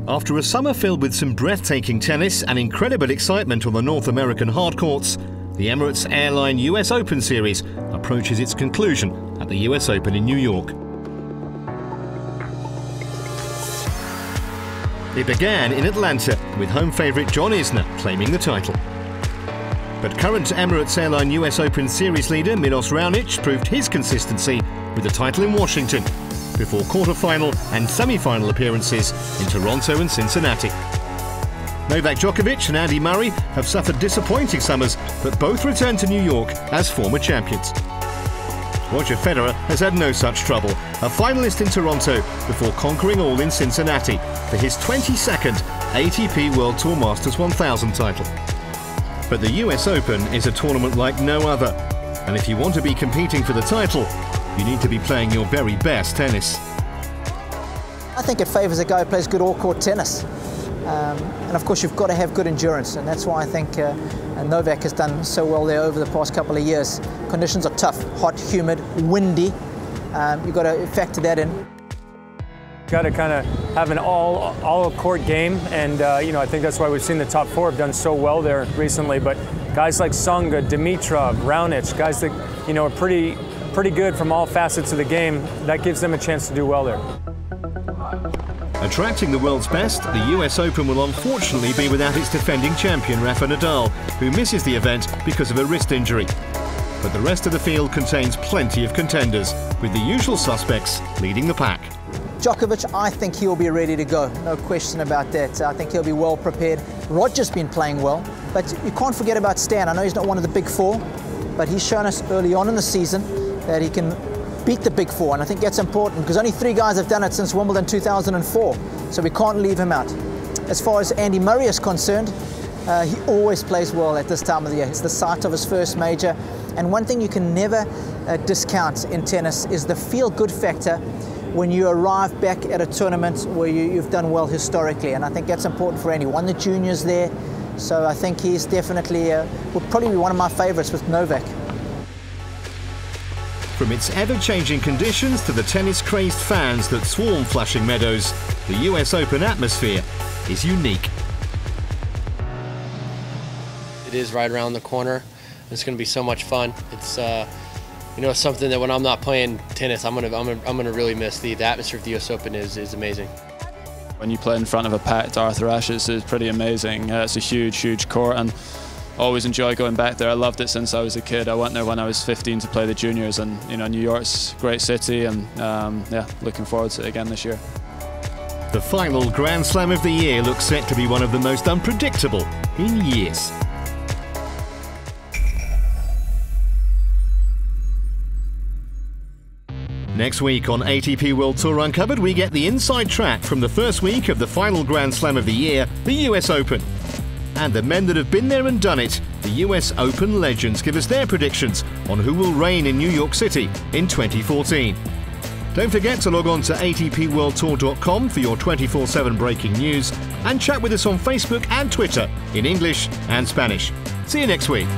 After a summer filled with some breathtaking tennis and incredible excitement on the North American hard courts, the Emirates Airline US Open Series approaches its conclusion at the US Open in New York. It began in Atlanta with home favourite John Isner claiming the title. But current Emirates Airline US Open Series leader Milos Raonic proved his consistency with the title in Washington, before quarter-final and semi-final appearances in Toronto and Cincinnati. Novak Djokovic and Andy Murray have suffered disappointing summers, but both returned to New York as former champions. Roger Federer has had no such trouble, a finalist in Toronto before conquering all in Cincinnati for his 22nd ATP World Tour Masters 1000 title. But the US Open is a tournament like no other, and if you want to be competing for the title, you need to be playing your very best tennis. I think it favours a guy who plays good all-court tennis. And of course you've got to have good endurance, and that's why I think Novak has done so well there over the past couple of years. Conditions are tough, hot, humid, windy. You've got to factor that in. Got to kind of have an all-court game, and I think that's why we've seen the top four have done so well there recently. But guys like Tsonga, Dimitrov, Raonic, guys that are pretty good from all facets of the game, that gives them a chance to do well there. Attracting the world's best, the US Open will unfortunately be without its defending champion Rafa Nadal, who misses the event because of a wrist injury. But the rest of the field contains plenty of contenders, with the usual suspects leading the pack. Djokovic, I think he'll be ready to go, no question about that. I think he'll be well prepared. Roger's been playing well, but you can't forget about Stan. I know he's not one of the big four, but he's shown us early on in the season that he can beat the big four, and I think that's important because only 3 guys have done it since Wimbledon 2004, so we can't leave him out. As far as Andy Murray is concerned, he always plays well at this time of the year. It's the site of his first major, and one thing you can never discount in tennis is the feel-good factor when you arrive back at a tournament where you've done well historically, and I think that's important for Andy. Won the juniors there, so I think he's definitely, will probably be one of my favourites with Novak. From its ever-changing conditions to the tennis-crazed fans that swarm Flushing Meadows, the US Open atmosphere is unique. It is right around the corner. It's going to be so much fun. It's something that when I'm not playing tennis, I'm gonna really miss. The atmosphere of the US Open is amazing. When you play in front of a packed Arthur Ashes, it's pretty amazing. It's a huge court, and always enjoy going back there. I loved it since I was a kid. I went there when I was 15 to play the juniors, and New York's a great city, and yeah, looking forward to it again this year. The final Grand Slam of the year looks set to be one of the most unpredictable in years. Next week on ATP World Tour Uncovered, we get the inside track from the first week of the final Grand Slam of the year, the US Open. And the men that have been there and done it, the US Open legends, give us their predictions on who will reign in New York City in 2014. Don't forget to log on to atpworldtour.com for your 24/7 breaking news, and chat with us on Facebook and Twitter in English and Spanish. See you next week.